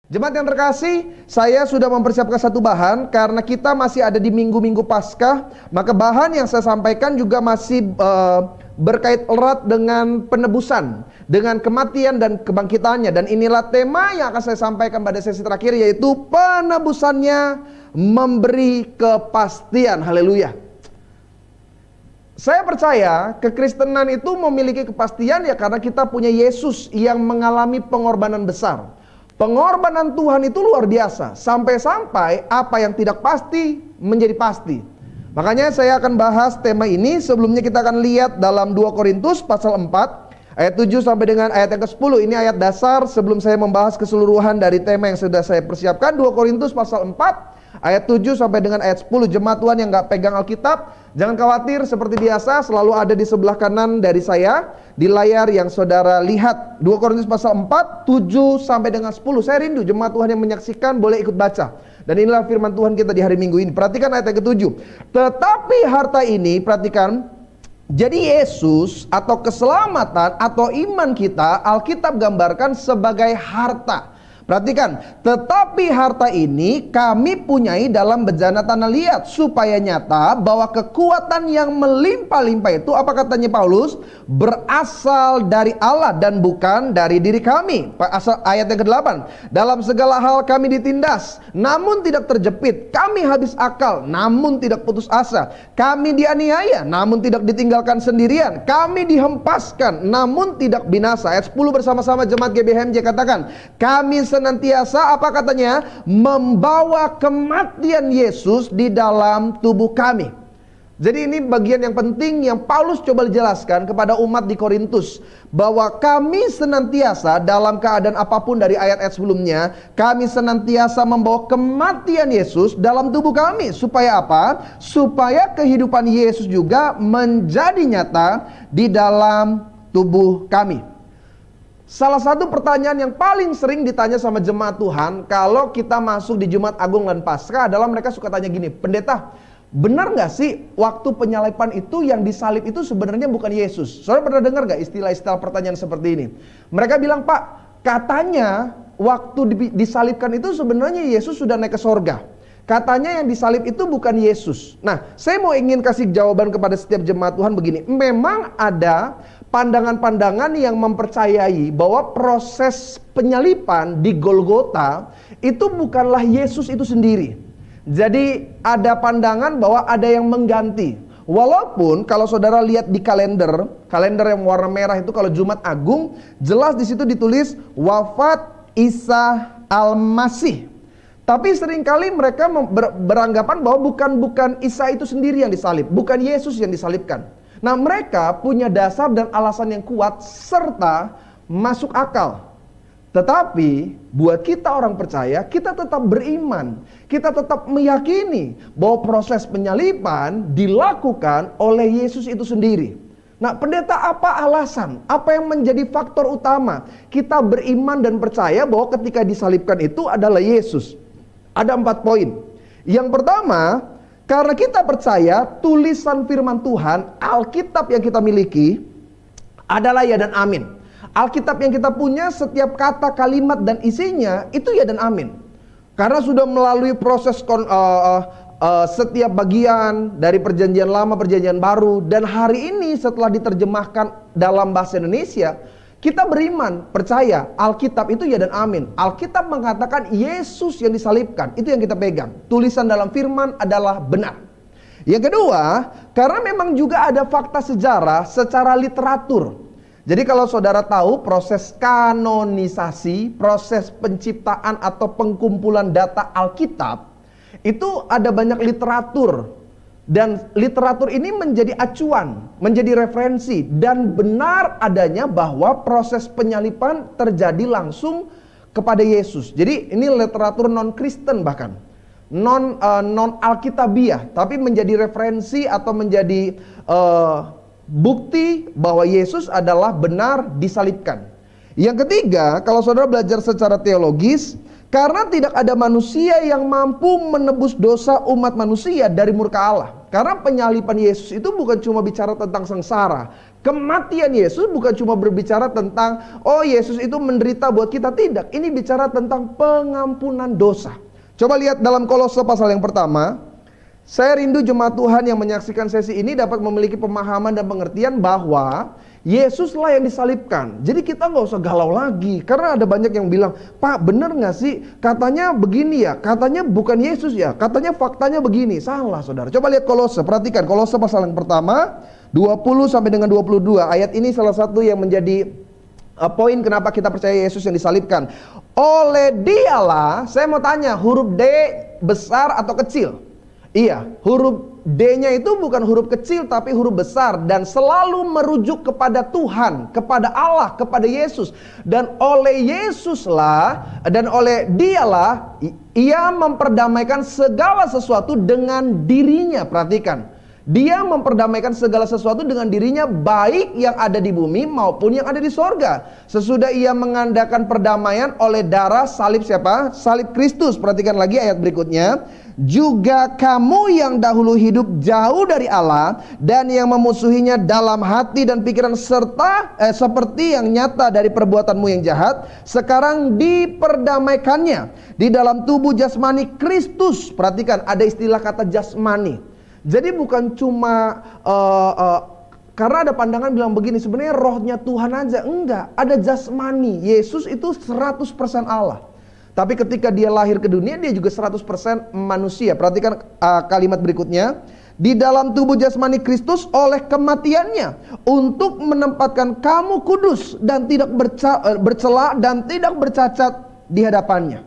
Jemaat yang terkasih, saya sudah mempersiapkan satu bahan karena kita masih ada di minggu-minggu Paskah. Maka bahan yang saya sampaikan juga masih berkait erat dengan penebusan, dengan kematian dan kebangkitannya. Dan inilah tema yang akan saya sampaikan pada sesi terakhir, yaitu penebusannya memberi kepastian. Haleluya. Saya percaya kekristenan itu memiliki kepastian ya karena kita punya Yesus yang mengalami pengorbanan besar. Pengorbanan Tuhan itu luar biasa, sampai-sampai apa yang tidak pasti menjadi pasti. Makanya saya akan bahas tema ini. Sebelumnya kita akan lihat dalam 2 Korintus pasal 4 ayat 7 sampai dengan ayat yang ke-10. Ini ayat dasar sebelum saya membahas keseluruhan dari tema yang sudah saya persiapkan. 2 Korintus pasal 4 ayat 7 sampai dengan ayat 10. Jemaat Tuhan yang gak pegang Alkitab, jangan khawatir, seperti biasa selalu ada di sebelah kanan dari saya di layar yang saudara lihat. 2 Korintus pasal 4 7 sampai dengan 10. Saya rindu jemaat Tuhan yang menyaksikan boleh ikut baca. Dan inilah firman Tuhan kita di hari Minggu ini. Perhatikan ayat yang ke-7. Tetapi harta ini, perhatikan, jadi Yesus atau keselamatan atau iman kita, Alkitab gambarkan sebagai harta. Perhatikan, tetapi harta ini kami punyai dalam bejana tanah liat, supaya nyata bahwa kekuatan yang melimpah-limpah itu, apa katanya Paulus, berasal dari Allah dan bukan dari diri kami. Ayat yang ke-8, dalam segala hal kami ditindas, namun tidak terjepit, kami habis akal, namun tidak putus asa, kami dianiaya, namun tidak ditinggalkan sendirian, kami dihempaskan, namun tidak binasa. Ayat 10 bersama-sama jemaat GBHMJ katakan, kami senantiasa, apa katanya, membawa kematian Yesus di dalam tubuh kami. Jadi ini bagian yang penting yang Paulus coba jelaskan kepada umat di Korintus, bahwa kami senantiasa dalam keadaan apapun dari ayat-ayat sebelumnya, kami senantiasa membawa kematian Yesus dalam tubuh kami. Supaya apa? Supaya kehidupan Yesus juga menjadi nyata di dalam tubuh kami. Salah satu pertanyaan yang paling sering ditanya sama jemaat Tuhan kalau kita masuk di Jumat Agung dan Paskah adalah mereka suka tanya gini, pendeta, benar gak sih waktu penyaliban itu yang disalib itu sebenarnya bukan Yesus? Saudara pernah dengar gak istilah-istilah pertanyaan seperti ini? Mereka bilang, Pak, katanya waktu disalibkan itu sebenarnya Yesus sudah naik ke sorga. Katanya yang disalib itu bukan Yesus. Nah, saya mau ingin kasih jawaban kepada setiap jemaat Tuhan begini. Memang ada pandangan-pandangan yang mempercayai bahwa proses penyaliban di Golgota itu bukanlah Yesus itu sendiri. Jadi ada pandangan bahwa ada yang mengganti. Walaupun kalau saudara lihat di kalender yang warna merah itu kalau Jumat Agung, jelas di situ ditulis wafat Isa Al-Masih. Tapi seringkali mereka beranggapan bahwa bukan Isa itu sendiri yang disalib, bukan Yesus yang disalibkan. Nah, mereka punya dasar dan alasan yang kuat serta masuk akal. Tetapi buat kita orang percaya, kita tetap beriman. Kita tetap meyakini bahwa proses penyaliban dilakukan oleh Yesus itu sendiri. Nah, pendeta, apa alasan? Apa yang menjadi faktor utama kita beriman dan percaya bahwa ketika disalibkan itu adalah Yesus? Ada 4 poin. Yang pertama, karena kita percaya tulisan firman Tuhan, Alkitab yang kita miliki adalah ya dan amin. Alkitab yang kita punya, setiap kata, kalimat, dan isinya itu ya dan amin. Karena sudah melalui proses setiap bagian dari perjanjian lama, perjanjian baru. Dan hari ini setelah diterjemahkan dalam bahasa Indonesia, kita beriman, percaya Alkitab itu ya dan amin. Alkitab mengatakan Yesus yang disalibkan, itu yang kita pegang. Tulisan dalam firman adalah benar. Yang kedua, karena memang juga ada fakta sejarah secara literatur. Jadi kalau saudara tahu proses kanonisasi, proses penciptaan atau pengkumpulan data Alkitab, itu ada banyak literatur. Dan literatur ini menjadi acuan, menjadi referensi, dan benar adanya bahwa proses penyaliban terjadi langsung kepada Yesus. Jadi ini literatur non-Kristen bahkan, non Alkitabiah, tapi menjadi referensi atau menjadi bukti bahwa Yesus adalah benar disalibkan. Yang ketiga, kalau saudara belajar secara teologis, karena tidak ada manusia yang mampu menebus dosa umat manusia dari murka Allah. Karena penyaliban Yesus itu bukan cuma bicara tentang sengsara, Kematian Yesus bukan cuma berbicara tentang, oh Yesus itu menderita buat kita. Tidak, ini bicara tentang pengampunan dosa. Coba lihat dalam Kolose pasal yang pertama. Saya rindu jemaat Tuhan yang menyaksikan sesi ini dapat memiliki pemahaman dan pengertian bahwa Yesuslah yang disalibkan. Jadi kita nggak usah galau lagi. Karena ada banyak yang bilang, Pak bener nggak sih? Katanya begini ya, katanya bukan Yesus ya, katanya faktanya begini. Salah saudara. Coba lihat Kolose, perhatikan Kolose pasal yang pertama 20 sampai dengan 22. Ayat ini salah satu yang menjadi poin kenapa kita percaya Yesus yang disalibkan. Oleh Dialah, saya mau tanya, huruf D besar atau kecil? Iya, huruf D-nya itu bukan huruf kecil tapi huruf besar dan selalu merujuk kepada Tuhan, kepada Allah, kepada Yesus. Dan oleh Yesuslah dan oleh Dialah ia memperdamaikan segala sesuatu dengan dirinya. Perhatikan. Dia memperdamaikan segala sesuatu dengan dirinya, baik yang ada di bumi maupun yang ada di sorga. Sesudah ia mengadakan perdamaian oleh darah salib siapa? Salib Kristus. Perhatikan lagi ayat berikutnya. Juga kamu yang dahulu hidup jauh dari Allah dan yang memusuhinya dalam hati dan pikiran serta seperti yang nyata dari perbuatanmu yang jahat, sekarang diperdamaikannya di dalam tubuh jasmani Kristus. Perhatikan, ada istilah kata jasmani. Jadi bukan cuma karena ada pandangan bilang begini, sebenarnya rohnya Tuhan aja. Enggak, ada jasmani. Yesus itu 100% Allah. Tapi ketika dia lahir ke dunia, dia juga 100% manusia. Perhatikan kalimat berikutnya. Di dalam tubuh jasmani Kristus oleh kematiannya, untuk menempatkan kamu kudus dan tidak bercela dan tidak bercacat di hadapannya.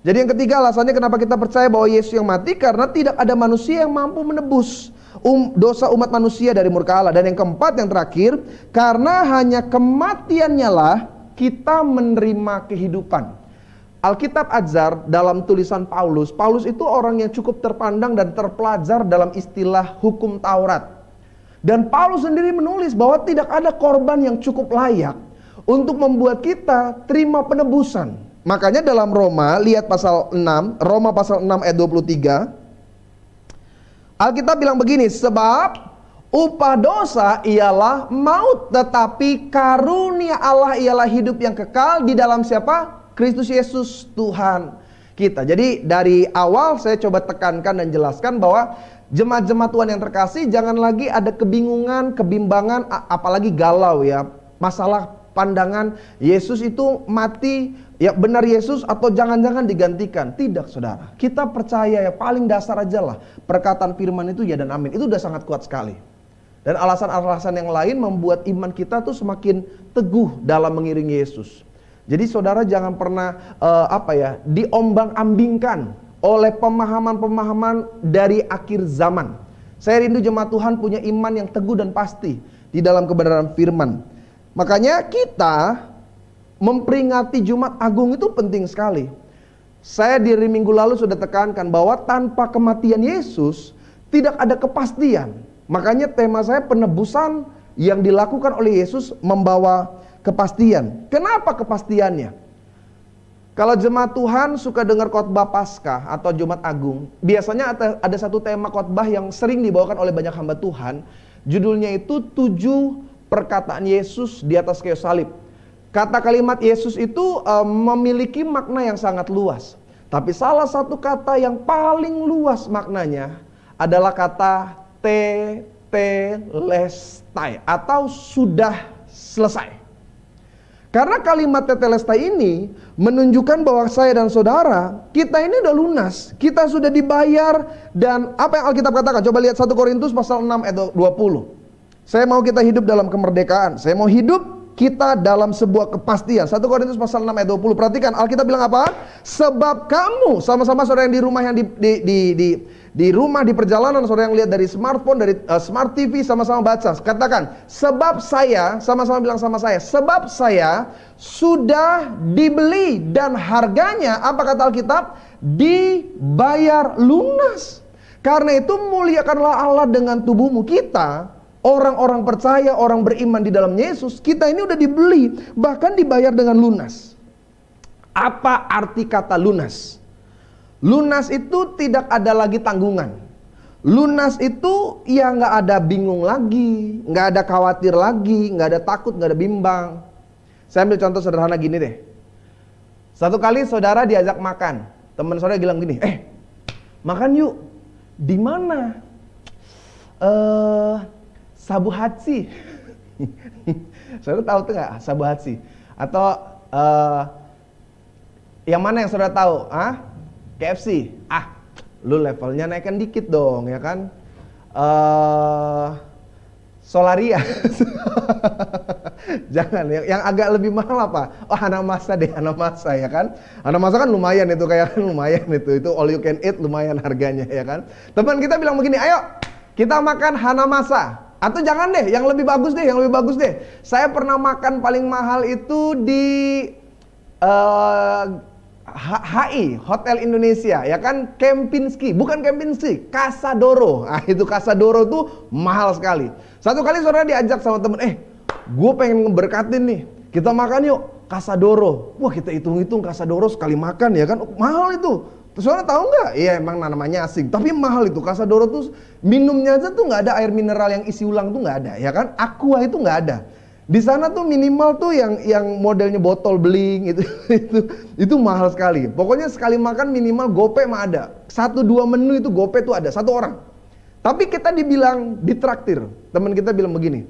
Jadi yang ketiga alasannya kenapa kita percaya bahwa Yesus yang mati, karena tidak ada manusia yang mampu menebus dosa umat manusia dari murka Allah. Dan yang keempat, yang terakhir, karena hanya kematiannya lah kita menerima kehidupan. Alkitab Ajar dalam tulisan Paulus itu orang yang cukup terpandang dan terpelajar dalam istilah hukum Taurat. Dan Paulus sendiri menulis bahwa tidak ada korban yang cukup layak untuk membuat kita terima penebusan. Makanya dalam Roma, lihat pasal 6, Roma pasal 6 ayat 23. Alkitab bilang begini, sebab upah dosa ialah maut, tetapi karunia Allah ialah hidup yang kekal di dalam siapa? Kristus Yesus Tuhan kita. Jadi dari awal saya coba tekankan dan jelaskan bahwa jemaat-jemaat Tuhan yang terkasih, jangan lagi ada kebingungan, kebimbangan, apalagi galau ya. Masalah pandangan Yesus itu mati, ya benar Yesus atau jangan-jangan digantikan. Tidak saudara, kita percaya ya paling dasar aja lah, perkataan firman itu ya dan amin. Itu udah sangat kuat sekali. Dan alasan-alasan yang lain membuat iman kita tuh semakin teguh dalam mengiringi Yesus. Jadi saudara jangan pernah diombang-ambingkan oleh pemahaman-pemahaman dari akhir zaman. Saya rindu jemaat Tuhan punya iman yang teguh dan pasti di dalam kebenaran firman. Makanya kita memperingati Jumat Agung itu penting sekali. Saya di minggu lalu sudah tekankan bahwa tanpa kematian Yesus tidak ada kepastian. Makanya tema saya penebusan yang dilakukan oleh Yesus membawa kepastian. Kenapa kepastiannya? Kalau jemaat Tuhan suka dengar khotbah Paskah atau Jumat Agung, biasanya ada satu tema khotbah yang sering dibawakan oleh banyak hamba Tuhan. Judulnya itu 7 perkataan Yesus di atas kayu salib. Kata kalimat Yesus itu memiliki makna yang sangat luas. Tapi salah satu kata yang paling luas maknanya adalah kata tetelestai atau sudah selesai. Karena kalimat tetelestai ini menunjukkan bahwa saya dan saudara, kita ini udah lunas, kita sudah dibayar. Dan apa yang Alkitab katakan? Coba lihat 1 Korintus pasal 6 ayat 20. Saya mau kita hidup dalam kemerdekaan. Saya mau hidup kita dalam sebuah kepastian. 1 Korintus pasal 6 ayat 20. Perhatikan Alkitab bilang apa? Sebab kamu, sama-sama saudara yang di rumah, yang di rumah, di perjalanan, saudara yang lihat dari smartphone, dari smart TV, sama-sama baca. Katakan, sebab saya, sama-sama bilang sama saya, sebab saya sudah dibeli dan harganya, apa kata Alkitab? Dibayar lunas. Karena itu muliakanlah Allah dengan tubuhmu. Kita orang-orang percaya, orang beriman di dalam Yesus, kita ini udah dibeli, bahkan dibayar dengan lunas. Apa arti kata lunas? Lunas itu tidak ada lagi tanggungan. Lunas itu ya nggak ada bingung lagi, nggak ada khawatir lagi, nggak ada takut, nggak ada bimbang. Saya ambil contoh sederhana gini deh. Satu kali saudara diajak makan, teman saudara bilang gini, makan yuk. Di mana? Sabu Hatsi. Saudara tahu tuh nggak Sabu Hatsi? Atau yang mana yang saudara tahu? KFC. Lu levelnya naikkan dikit dong, ya kan? Solaria. Jangan, yang agak lebih mahal apa? Hanamasa deh, Hanamasa, ya kan? Hanamasa kan lumayan itu, kayak lumayan itu all you can eat, lumayan harganya, ya kan? Teman kita bilang begini, ayo kita makan Hanamasa. Atau jangan deh, yang lebih bagus deh, Saya pernah makan paling mahal itu di HI, Hotel Indonesia, ya kan? Kempinski, bukan Kempinski, Casadoro. Itu Casadoro tuh mahal sekali. Satu kali saudara diajak sama temen, gue pengen ngeberkatin nih, kita makan yuk, Casadoro. Wah, kita hitung-hitung Casadoro sekali makan, ya kan? Mahal itu. Terus saudara tahu nggak? Iya, emang namanya asing, tapi mahal itu. Casadoro tuh minumnya aja tuh nggak ada air mineral yang isi ulang tuh nggak ada, ya kan? Aqua itu nggak ada. Di sana tuh minimal tuh yang modelnya botol beling itu mahal sekali. Pokoknya sekali makan minimal gope mah ada. 1-2 menu itu gope tuh ada, satu orang. Tapi kita dibilang ditraktir. Teman kita bilang begini,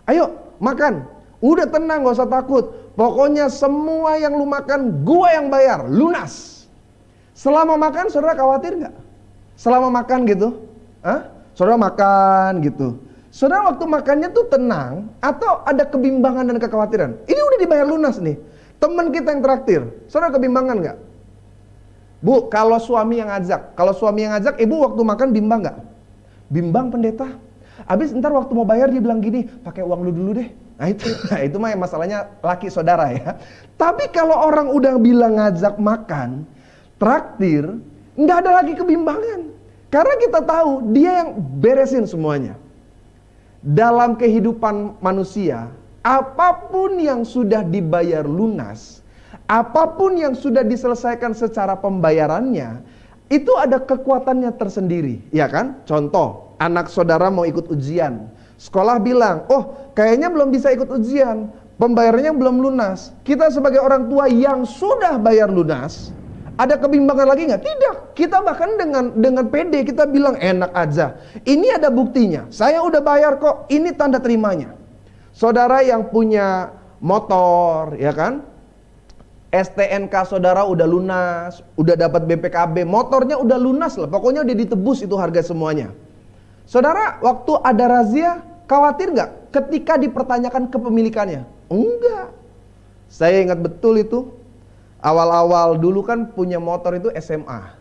ayo makan, udah tenang gak usah takut. Pokoknya semua yang lu makan gua yang bayar, lunas. Selama makan saudara khawatir gak? Selama makan gitu, saudara makan gitu, saudara waktu makannya tuh tenang atau ada kebimbangan dan kekhawatiran? Ini udah dibayar lunas nih. Teman kita yang traktir, saudara kebimbangan nggak? Bu, kalau suami yang ngajak, ibu waktu makan bimbang nggak? Bimbang pendeta. Abis ntar waktu mau bayar dia bilang gini, pakai uang lu dulu deh. Nah itu mah masalahnya laki saudara ya. Tapi kalau orang udah bilang ngajak makan, traktir, nggak ada lagi kebimbangan. Karena kita tahu dia yang beresin semuanya. Dalam kehidupan manusia, apapun yang sudah dibayar lunas, apapun yang sudah diselesaikan secara pembayarannya, itu ada kekuatannya tersendiri, ya kan? Contoh, anak saudara mau ikut ujian, sekolah bilang, kayaknya belum bisa ikut ujian, pembayarannya belum lunas. Kita sebagai orang tua yang sudah bayar lunas, ada kebimbangan lagi nggak? Tidak. Kita bahkan dengan pede kita bilang enak aja. Ini ada buktinya. Saya udah bayar kok. Ini tanda terimanya. Saudara yang punya motor, ya kan? STNK saudara udah lunas, udah dapat BPKB, motornya udah lunas lah. Pokoknya udah ditebus itu harga semuanya. Saudara, waktu ada razia, khawatir nggak ketika dipertanyakan kepemilikannya? Enggak. Saya ingat betul itu. Awal-awal dulu kan punya motor itu SMA.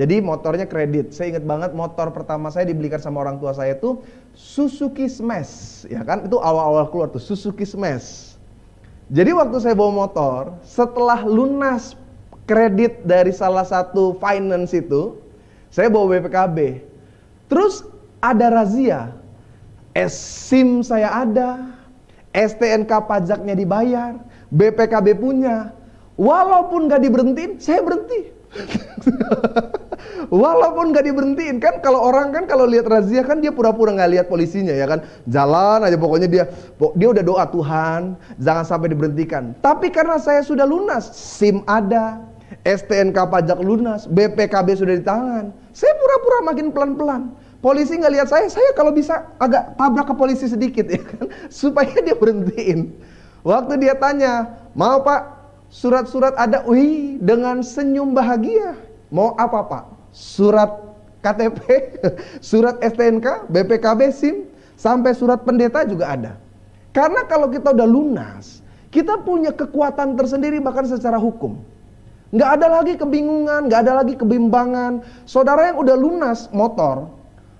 Jadi motornya kredit. Saya ingat banget motor pertama saya dibelikan sama orang tua saya itu Suzuki Smash, ya kan? Itu awal-awal keluar tuh Suzuki Smash. Jadi waktu saya bawa motor, setelah lunas kredit dari salah satu finance itu, saya bawa BPKB. Terus ada razia. SIM saya ada, STNK pajaknya dibayar, BPKB punya. Walaupun gak diberhentiin, saya berhenti. Walaupun gak diberhentiin, kan kalau orang kan kalau lihat razia kan dia pura-pura gak lihat polisinya, ya kan? Jalan aja pokoknya dia udah doa Tuhan, jangan sampai diberhentikan. Tapi karena saya sudah lunas, SIM ada, STNK pajak lunas, BPKB sudah di tangan, saya pura-pura makin pelan-pelan. Polisi gak lihat saya kalau bisa agak tabrak ke polisi sedikit, ya kan? Supaya dia berhentiin. Waktu dia tanya, mau pak? Surat-surat ada, dengan senyum bahagia. Mau apa pak? Surat KTP, surat STNK, BPKB, SIM, sampai surat pendeta juga ada. Karena kalau kita udah lunas, kita punya kekuatan tersendiri bahkan secara hukum. Nggak ada lagi kebingungan, nggak ada lagi kebimbangan. Saudara yang udah lunas motor,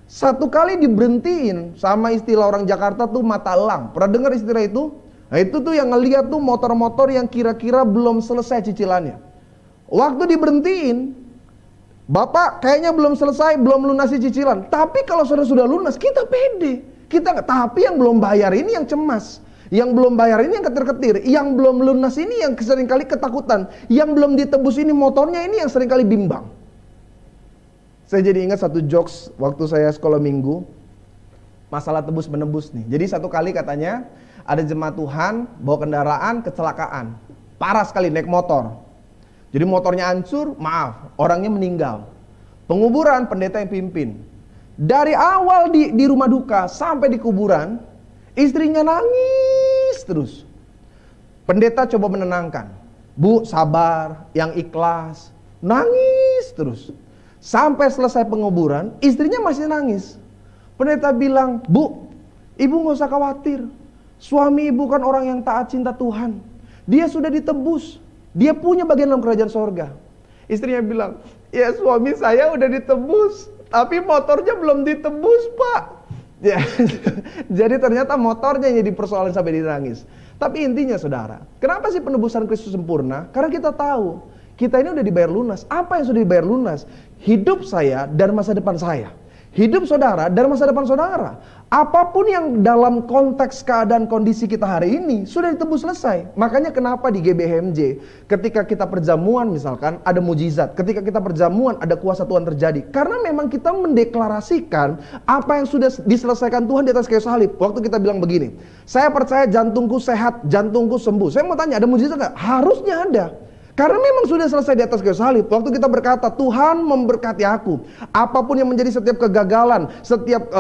satu kali diberhentiin, sama istilah orang Jakarta tuh mata elang. Pernah dengar istilah itu? Nah itu tuh yang ngeliat tuh motor-motor yang kira-kira belum selesai cicilannya. Waktu diberhentiin, bapak kayaknya belum selesai, belum lunasi cicilan. Tapi kalau sudah lunas, kita pede. Kita nggak. Tapi yang belum bayar ini yang cemas. Yang belum bayar ini yang ketir-ketir. Yang belum lunas ini yang seringkali ketakutan. Yang belum ditebus ini motornya ini yang seringkali bimbang. Saya jadi ingat satu jokes waktu saya sekolah minggu. Masalah tebus menebus nih. Jadi satu kali katanya ada jemaat Tuhan bawa kendaraan kecelakaan. Parah sekali naik motor. Jadi motornya hancur, maaf, orangnya meninggal. Penguburan pendeta yang pimpin. Dari awal di rumah duka sampai di kuburan, istrinya nangis terus. Pendeta coba menenangkan. Bu, sabar, yang ikhlas. Nangis terus. Sampai selesai penguburan, istrinya masih nangis. Pendeta bilang, Bu, ibu gak usah khawatir. Suami ibu kan orang yang taat cinta Tuhan. Dia sudah ditebus. Dia punya bagian dalam kerajaan sorga. Istrinya bilang, ya suami saya udah ditebus, tapi motornya belum ditebus, Pak. Ya, jadi ternyata motornya yang jadi persoalan sampai dia nangis. Tapi intinya saudara, kenapa sih penebusan Kristus sempurna? Karena kita tahu, kita ini udah dibayar lunas. Apa yang sudah dibayar lunas? Hidup saya dan masa depan saya. Hidup saudara dan masa depan saudara. Apapun yang dalam konteks keadaan kondisi kita hari ini sudah ditebus selesai. Makanya kenapa di GBHMJ ketika kita perjamuan misalkan ada mujizat. Ketika kita perjamuan ada kuasa Tuhan terjadi. Karena memang kita mendeklarasikan apa yang sudah diselesaikan Tuhan di atas kayu salib. Waktu kita bilang begini, saya percaya jantungku sehat, jantungku sembuh. Saya mau tanya, ada mujizat nggak? Harusnya ada. Karena memang sudah selesai di atas kayu salib. Waktu kita berkata, Tuhan memberkati aku. Apapun yang menjadi setiap kegagalan, setiap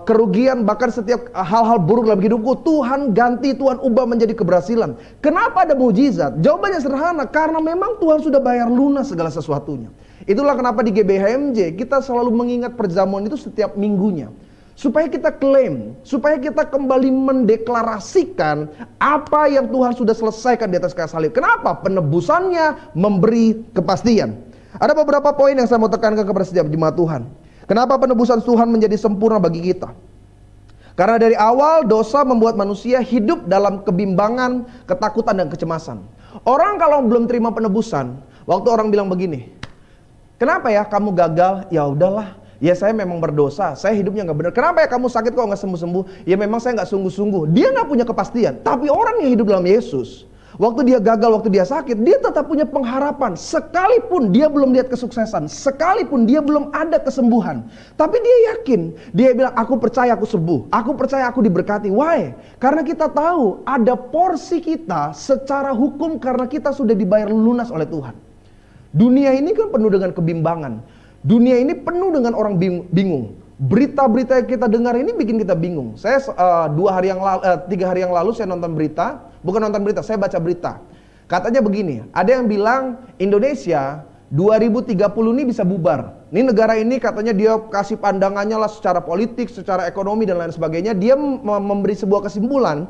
kerugian, bahkan setiap hal-hal buruk dalam hidupku, Tuhan ganti, Tuhan ubah menjadi keberhasilan. Kenapa ada mujizat? Jawabannya sederhana, karena memang Tuhan sudah bayar lunas segala sesuatunya. Itulah kenapa di GBHMJ kita selalu mengingat perjamuan itu setiap minggunya. Supaya kita klaim, supaya kita kembali mendeklarasikan apa yang Tuhan sudah selesaikan di atas kayu salib. Kenapa? Penebusannya memberi kepastian. Ada beberapa poin yang saya mau tekankan kepada setiap jemaat Tuhan. Kenapa penebusan Tuhan menjadi sempurna bagi kita? Karena dari awal dosa membuat manusia hidup dalam kebimbangan, ketakutan dan kecemasan. Orang kalau belum terima penebusan, waktu orang bilang begini, kenapa ya kamu gagal? Ya udahlah. Ya saya memang berdosa, saya hidupnya gak benar. Kenapa ya kamu sakit kok gak sembuh-sembuh? Ya memang saya gak sungguh-sungguh. Dia gak punya kepastian. Tapi orang yang hidup dalam Yesus, waktu dia gagal, waktu dia sakit, dia tetap punya pengharapan. Sekalipun dia belum lihat kesuksesan, sekalipun dia belum ada kesembuhan, tapi dia yakin. Dia bilang, aku percaya aku sembuh, aku percaya aku diberkati. Why? Karena kita tahu ada porsi kita secara hukum karena kita sudah dibayar lunas oleh Tuhan. Dunia ini kan penuh dengan kebimbangan. Dunia ini penuh dengan orang bingung. Berita-berita yang kita dengar ini bikin kita bingung. Saya 3 hari yang lalu saya nonton berita. Bukan nonton berita, saya baca berita. Katanya begini, ada yang bilang Indonesia 2030 ini bisa bubar. Ini negara ini katanya dia kasih pandangannya lah secara politik, secara ekonomi dan lain sebagainya. Dia memberi sebuah kesimpulan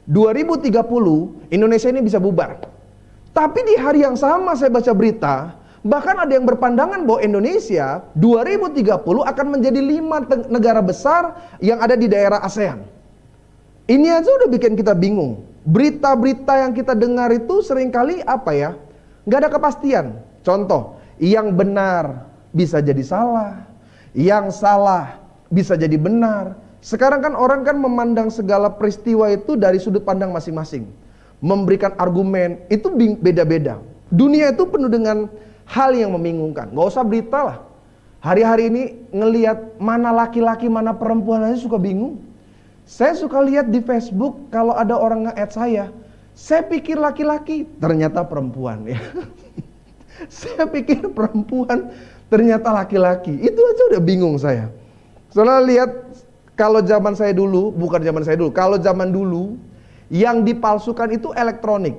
2030 Indonesia ini bisa bubar. Tapi di hari yang sama saya baca berita, bahkan ada yang berpandangan bahwa Indonesia 2030 akan menjadi 5 negara besar yang ada di daerah ASEAN. Ini aja udah bikin kita bingung. Berita-berita yang kita dengar itu seringkali apa ya? Nggak ada kepastian. Contoh, yang benar bisa jadi salah, yang salah bisa jadi benar. Sekarang kan orang kan memandang segala peristiwa itu dari sudut pandang masing-masing. Memberikan argumen itu beda-beda. Dunia itu penuh dengan hal yang membingungkan. Gak usah berita lah. Hari-hari ini ngelihat mana laki-laki mana perempuan aja suka bingung. Saya suka lihat di Facebook kalau ada orang nge-add saya pikir laki-laki, ternyata perempuan ya. Saya pikir perempuan, ternyata laki-laki. Itu aja udah bingung saya. Soalnya lihat kalau zaman saya dulu, bukan zaman saya dulu, kalau zaman dulu yang dipalsukan itu elektronik.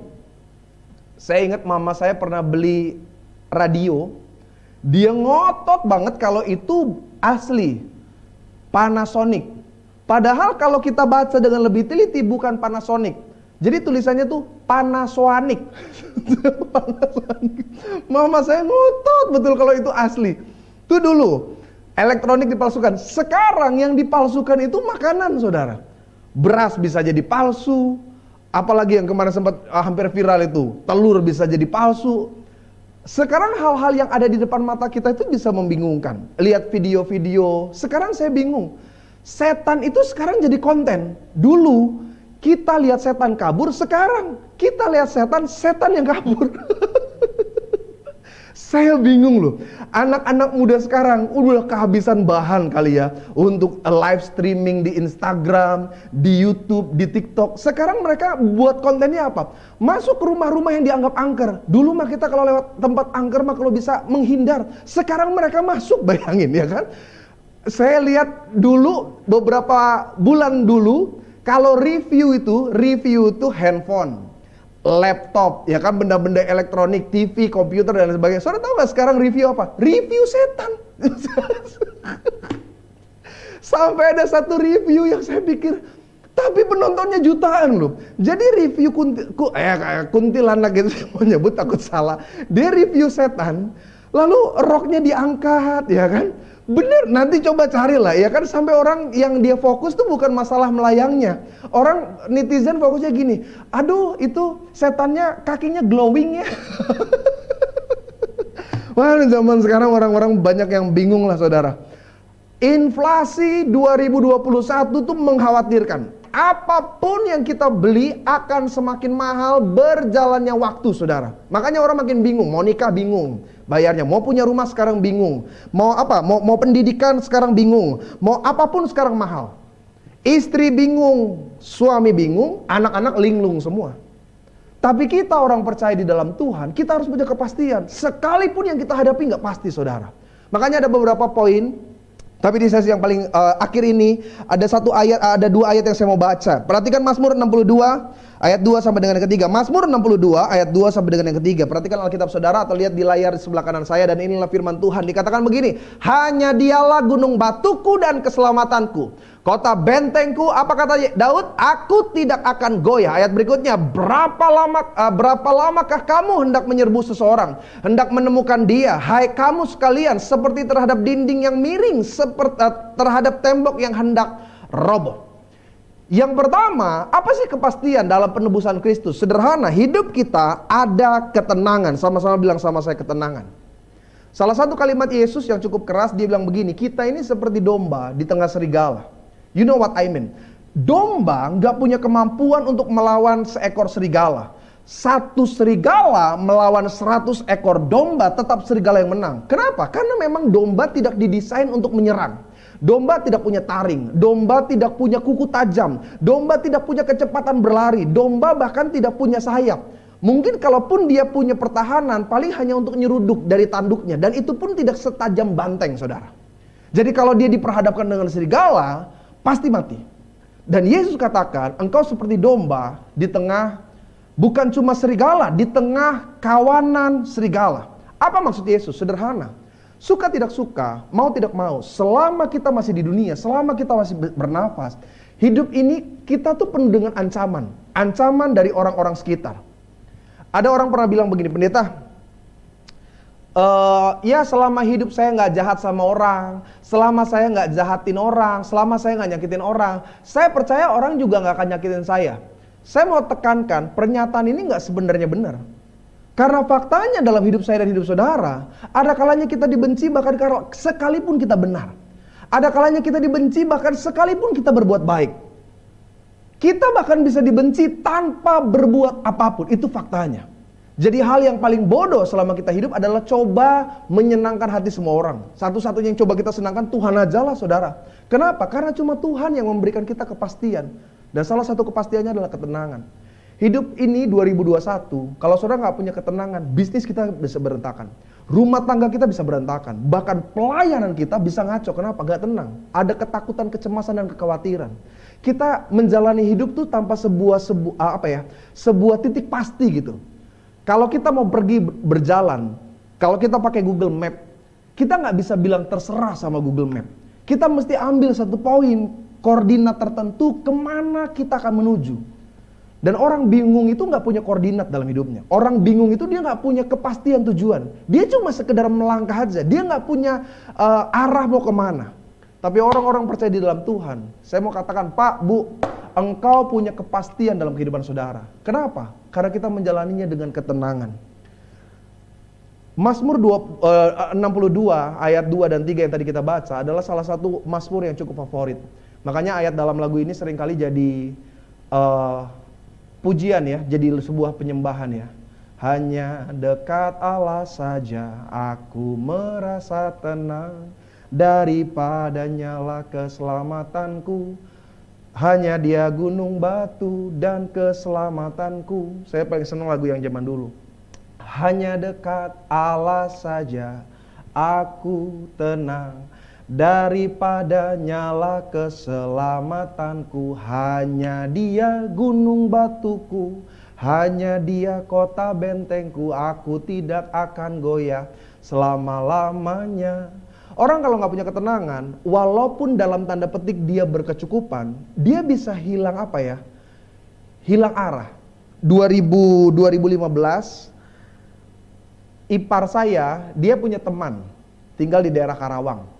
Saya ingat mama saya pernah beli radio, dia ngotot banget kalau itu asli Panasonic. Padahal kalau kita baca dengan lebih teliti bukan Panasonic. Jadi tulisannya tuh Panasonic. Mama saya ngotot betul kalau itu asli. Itu dulu elektronik dipalsukan. Sekarang yang dipalsukan itu makanan, saudara. Beras bisa jadi palsu. Apalagi yang kemarin sempat hampir viral itu, telur bisa jadi palsu. Sekarang hal-hal yang ada di depan mata kita itu bisa membingungkan. Lihat video-video, sekarang saya bingung. Setan itu sekarang jadi konten. Dulu kita lihat setan kabur, sekarang kita lihat setan yang kabur. Saya bingung loh, anak-anak muda sekarang udah kehabisan bahan kali ya untuk live streaming di Instagram, di YouTube, di TikTok. Sekarang mereka buat kontennya apa? Masuk ke rumah-rumah yang dianggap angker. Dulu mah kita kalau lewat tempat angker mah kalau bisa menghindar. Sekarang mereka masuk, bayangin ya kan? Saya lihat dulu beberapa bulan dulu, kalau review itu handphone, laptop, ya kan, benda-benda elektronik, TV, komputer dan sebagainya. Saudara tahu nggak sekarang review apa? Review setan. Sampai ada satu review yang saya pikir, tapi penontonnya jutaan loh. Jadi review kuntilanak gitu, saya mau nyebut takut salah. Dia review setan, lalu roknya diangkat, ya kan? Bener, nanti coba carilah, ya kan, sampai orang yang dia fokus tuh bukan masalah melayangnya. Orang netizen fokusnya gini, aduh itu setannya kakinya glowing ya. Wah, zaman sekarang orang-orang banyak yang bingung lah saudara. Inflasi 2021 tuh mengkhawatirkan. Apapun yang kita beli akan semakin mahal berjalannya waktu saudara. Makanya orang makin bingung, mau nikah bingung bayarnya, mau punya rumah sekarang bingung, mau apa, mau pendidikan sekarang bingung, mau apapun sekarang mahal. Istri bingung, suami bingung, anak-anak linglung semua. Tapi kita orang percaya di dalam Tuhan, kita harus punya kepastian. Sekalipun yang kita hadapi nggak pasti saudara. Makanya ada beberapa poin. Tapi di sesi yang paling akhir ini ada dua ayat yang saya mau baca. Perhatikan Mazmur 62 ayat 2 sampai dengan yang ketiga. Mazmur 62 ayat 2 sampai dengan yang ketiga. Perhatikan Alkitab saudara atau lihat di layar di sebelah kanan saya, dan inilah firman Tuhan. Dikatakan begini, hanya dialah gunung batuku dan keselamatanku, kota bentengku. Apa kata Daud? Aku tidak akan goyah. Ayat berikutnya, berapa lamakah kamu hendak menyerbu seseorang, hendak menemukan dia, hai kamu sekalian, seperti terhadap dinding yang miring, terhadap tembok yang hendak roboh. Yang pertama, apa sih kepastian dalam penebusan Kristus? Sederhana, hidup kita ada ketenangan. Sama-sama bilang sama saya, ketenangan. Salah satu kalimat Yesus yang cukup keras, dia bilang begini, kita ini seperti domba di tengah serigala. You know what I mean? Domba gak punya kemampuan untuk melawan seekor serigala. Satu serigala melawan 100 ekor domba, tetap serigala yang menang. Kenapa? Karena memang domba tidak didesain untuk menyerang. Domba tidak punya taring, domba tidak punya kuku tajam, domba tidak punya kecepatan berlari, domba bahkan tidak punya sayap. Mungkin kalaupun dia punya pertahanan, paling hanya untuk nyeruduk dari tanduknya, dan itu pun tidak setajam banteng saudara. Jadi kalau dia diperhadapkan dengan serigala, pasti mati. Dan Yesus katakan, engkau seperti domba di tengah, bukan cuma serigala, di tengah kawanan serigala. Apa maksud Yesus? Sederhana. Suka tidak suka, mau tidak mau, selama kita masih di dunia, selama kita masih bernafas, hidup ini kita tuh penuh dengan ancaman. Ancaman dari orang-orang sekitar. Ada orang pernah bilang begini, pendeta, ya selama hidup saya nggak jahat sama orang, selama saya nggak jahatin orang, selama saya nggak nyakitin orang, saya percaya orang juga nggak akan nyakitin saya. Saya mau tekankan, pernyataan ini nggak sebenarnya benar. Karena faktanya dalam hidup saya dan hidup saudara, ada kalanya kita dibenci bahkan sekalipun kita benar. Ada kalanya kita dibenci bahkan sekalipun kita berbuat baik. Kita bahkan bisa dibenci tanpa berbuat apapun, itu faktanya. Jadi hal yang paling bodoh selama kita hidup adalah coba menyenangkan hati semua orang. Satu-satunya yang coba kita senangkan Tuhan aja lah saudara. Kenapa? Karena cuma Tuhan yang memberikan kita kepastian. Dan salah satu kepastiannya adalah ketenangan. Hidup ini 2021, kalau saudara nggak punya ketenangan, bisnis kita bisa berantakan, rumah tangga kita bisa berantakan, bahkan pelayanan kita bisa ngaco. Kenapa? Nggak tenang. Ada ketakutan, kecemasan, dan kekhawatiran. Kita menjalani hidup tuh tanpa sebuah titik pasti gitu. Kalau kita mau pergi berjalan, kalau kita pakai Google Map, kita nggak bisa bilang terserah sama Google Map. Kita mesti ambil satu poin, koordinat tertentu kemana kita akan menuju. Dan orang bingung itu nggak punya koordinat dalam hidupnya. Orang bingung itu dia nggak punya kepastian tujuan. Dia cuma sekedar melangkah aja. Dia nggak punya arah mau kemana. Tapi orang-orang percaya di dalam Tuhan, saya mau katakan, Pak, Bu, engkau punya kepastian dalam kehidupan saudara. Kenapa? Karena kita menjalaninya dengan ketenangan. Mazmur 62 ayat 2 dan 3 yang tadi kita baca adalah salah satu mazmur yang cukup favorit. Makanya ayat dalam lagu ini seringkali jadi pujian ya, jadi sebuah penyembahan ya. Hanya dekat Allah saja aku merasa tenang. Daripadanya lah keselamatanku. Hanya Dia gunung batu dan keselamatanku. Saya paling senang lagu yang zaman dulu. Hanya dekat Allah saja aku tenang. Daripadanya lah keselamatanku. Hanya Dia gunung batuku. Hanya Dia kota bentengku. Aku tidak akan goyah selama-lamanya. Orang kalau nggak punya ketenangan, walaupun dalam tanda petik dia berkecukupan, dia bisa hilang apa ya? Hilang arah. 2015, ipar saya, dia punya teman, tinggal di daerah Karawang.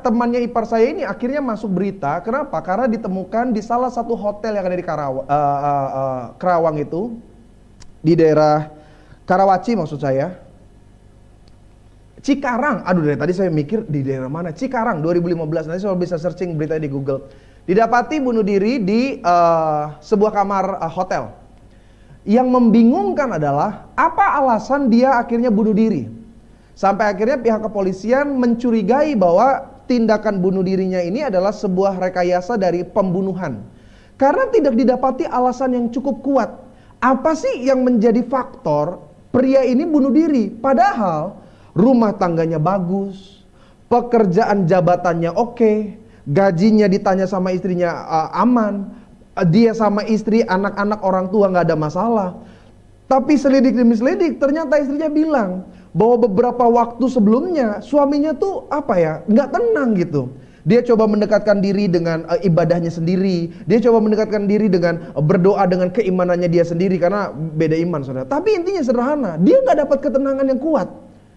Temannya ipar saya ini akhirnya masuk berita. Kenapa? Karena ditemukan di salah satu hotel yang ada di Karawang itu, di daerah Karawaci maksud saya. Cikarang, aduh dari tadi saya mikir di daerah mana. Cikarang 2015, nanti saya bisa searching berita di Google. Didapati bunuh diri di sebuah kamar hotel. Yang membingungkan adalah apa alasan dia akhirnya bunuh diri. Sampai akhirnya pihak kepolisian mencurigai bahwa tindakan bunuh dirinya ini adalah sebuah rekayasa dari pembunuhan. Karena tidak didapati alasan yang cukup kuat. Apa sih yang menjadi faktor pria ini bunuh diri? Padahal rumah tangganya bagus, pekerjaan jabatannya oke, gajinya ditanya sama istrinya aman, dia sama istri, anak-anak, orang tua nggak ada masalah. Tapi selidik demi selidik, ternyata istrinya bilang bahwa beberapa waktu sebelumnya suaminya tuh nggak tenang gitu. Dia coba mendekatkan diri dengan ibadahnya sendiri, dia coba mendekatkan diri dengan berdoa dengan keimanannya dia sendiri karena beda iman, saudara. Tapi intinya sederhana, dia nggak dapat ketenangan yang kuat.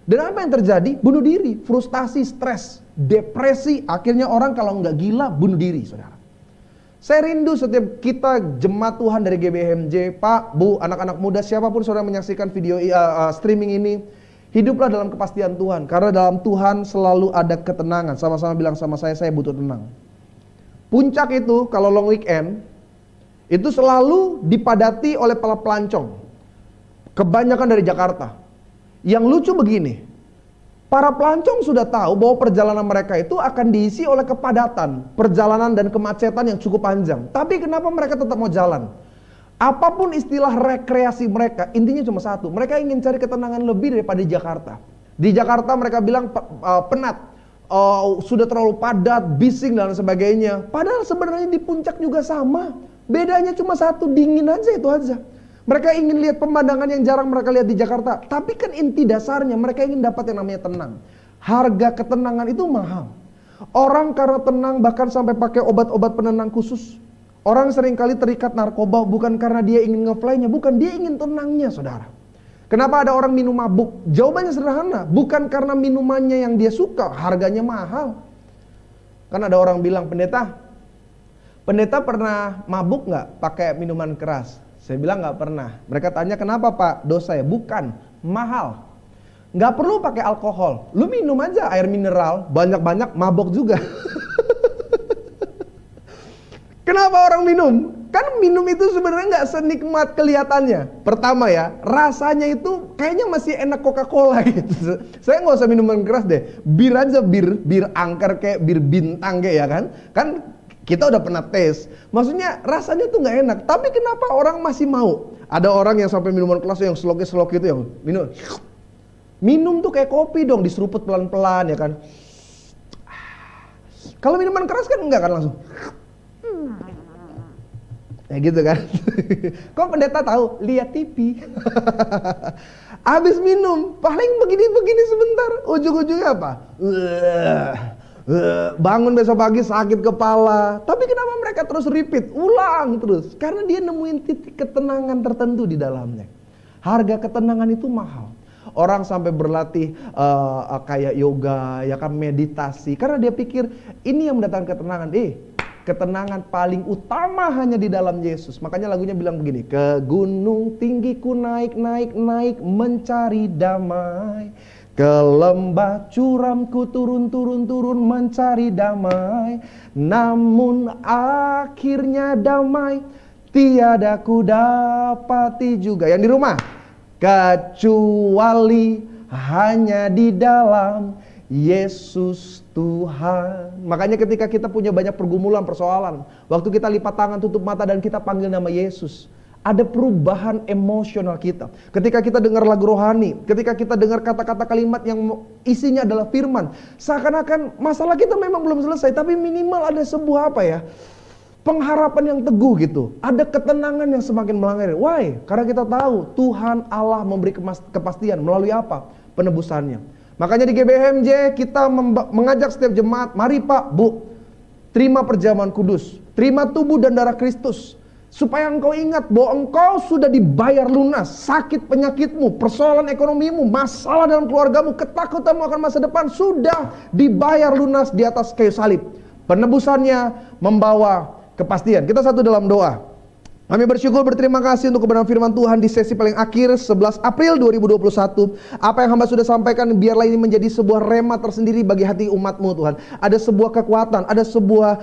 Dan apa yang terjadi? Bunuh diri, frustasi, stres, depresi. Akhirnya orang kalau nggak gila, bunuh diri, saudara. Saya rindu setiap kita jemaat Tuhan dari GBHMJ, Pak, Bu, anak-anak muda, siapapun saudara menyaksikan video streaming ini, hiduplah dalam kepastian Tuhan. Karena dalam Tuhan selalu ada ketenangan. Sama-sama bilang sama saya butuh tenang. Puncak itu, kalau long weekend, itu selalu dipadati oleh para pelancong. Kebanyakan dari Jakarta. Yang lucu begini, para pelancong sudah tahu bahwa perjalanan mereka itu akan diisi oleh kepadatan, perjalanan dan kemacetan yang cukup panjang. Tapi kenapa mereka tetap mau jalan? Apapun istilah rekreasi mereka, intinya cuma satu, mereka ingin cari ketenangan lebih daripada di Jakarta. Di Jakarta mereka bilang penat, sudah terlalu padat, bising dan sebagainya. Padahal sebenarnya di puncak juga sama, bedanya cuma satu, dingin aja, itu aja. Mereka ingin lihat pemandangan yang jarang mereka lihat di Jakarta. Tapi kan inti dasarnya mereka ingin dapat yang namanya tenang. Harga ketenangan itu mahal. Orang karena tenang bahkan sampai pakai obat-obat penenang khusus. Orang seringkali terikat narkoba bukan karena dia ingin ngefly-nya, bukan, dia ingin tenangnya, saudara. Kenapa ada orang minum mabuk? Jawabannya sederhana, bukan karena minumannya yang dia suka, harganya mahal. Kan ada orang bilang, pendeta pernah mabuk nggak pakai minuman keras? Saya bilang nggak pernah. Mereka tanya kenapa Pak? Dosa ya? Bukan, mahal. Nggak perlu pakai alkohol. Lu minum aja air mineral, banyak-banyak mabok juga. Kenapa orang minum? Kan minum itu sebenarnya nggak senikmat kelihatannya. Pertama ya, rasanya itu kayaknya masih enak Coca-Cola gitu. Saya nggak usah minuman keras deh. Bir aja, bir angker kayak bir bintang kayak ya kan? Kan kita udah pernah tes, maksudnya rasanya tuh nggak enak. Tapi kenapa orang masih mau? Ada orang yang sampai minuman kelas yang slok itu yang minum tuh kayak kopi dong, diseruput pelan-pelan ya kan. Kalau minuman keras kan enggak kan langsung. Ya gitu kan. Kok pendeta tahu? Lihat TV. Habis minum, paling begini-begini sebentar, ujung-ujungnya apa? Bangun besok pagi sakit kepala. Tapi kenapa mereka terus repeat, ulang terus? Karena dia nemuin titik ketenangan tertentu di dalamnya. Harga ketenangan itu mahal. Orang sampai berlatih kayak yoga, ya kan, meditasi, karena dia pikir ini yang mendatangkan ketenangan. Ketenangan paling utama hanya di dalam Yesus. Makanya lagunya bilang begini, ke gunung tinggi ku naik mencari damai. Ke lembah curam ku turun mencari damai. Namun akhirnya damai tiada ku dapati juga. Yang di rumah, kecuali hanya di dalam Yesus Tuhan. Makanya ketika kita punya banyak pergumulan, persoalan, waktu kita lipat tangan, tutup mata, dan kita panggil nama Yesus, ada perubahan emosional kita. Ketika kita dengar lagu rohani, ketika kita dengar kata-kata kalimat yang isinya adalah firman, seakan-akan masalah kita memang belum selesai, tapi minimal ada sebuah pengharapan yang teguh gitu. Ada ketenangan yang semakin melanggar. Why? Karena kita tahu Tuhan Allah memberi kepastian melalui apa? Penebusannya. Makanya di GBHMJ kita mengajak setiap jemaat, mari Pak, Bu, terima perjamuan kudus, terima tubuh dan darah Kristus. Supaya engkau ingat bahwa engkau sudah dibayar lunas. Sakit penyakitmu, persoalan ekonomimu, masalah dalam keluargamu, ketakutanmu akan masa depan sudah dibayar lunas di atas kayu salib. Penebusannya membawa kepastian. Kita satu dalam doa. Kami bersyukur, berterima kasih untuk kebenaran firman Tuhan di sesi paling akhir 11 April 2021. Apa yang hamba sudah sampaikan, biarlah ini menjadi sebuah rema tersendiri bagi hati umat-Mu Tuhan. Ada sebuah kekuatan, ada sebuah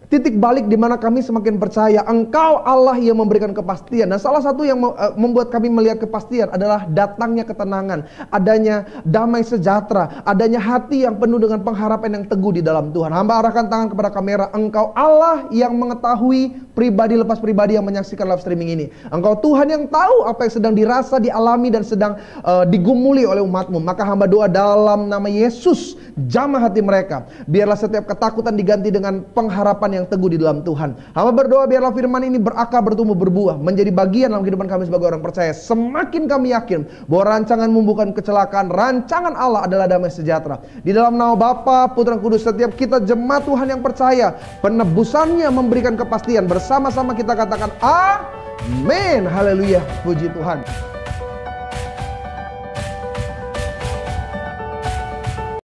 titik balik di mana kami semakin percaya Engkau Allah yang memberikan kepastian. Dan salah satu yang membuat kami melihat kepastian adalah datangnya ketenangan, adanya damai sejahtera, adanya hati yang penuh dengan pengharapan yang teguh di dalam Tuhan. Hamba arahkan tangan kepada kamera. Engkau Allah yang mengetahui pribadi lepas pribadi yang menyaksikan live streaming ini. Engkau Tuhan yang tahu apa yang sedang dirasa, dialami, dan sedang digumuli oleh umat-Mu. Maka hamba doa dalam nama Yesus, jamah hati mereka. Biarlah setiap ketakutan diganti dengan pengharapan yang teguh di dalam Tuhan. Hamba berdoa biarlah firman ini berakar, bertumbuh, berbuah, menjadi bagian dalam kehidupan kami sebagai orang percaya. Semakin kami yakin bahwa rancangan-Mu bukan kecelakaan, rancangan Allah adalah damai sejahtera. Di dalam nama Bapa, Putra, dan Kudus, setiap kita jemaat Tuhan yang percaya, penebusannya memberikan kepastian. Bersama-sama kita katakan amin. Haleluya, puji Tuhan.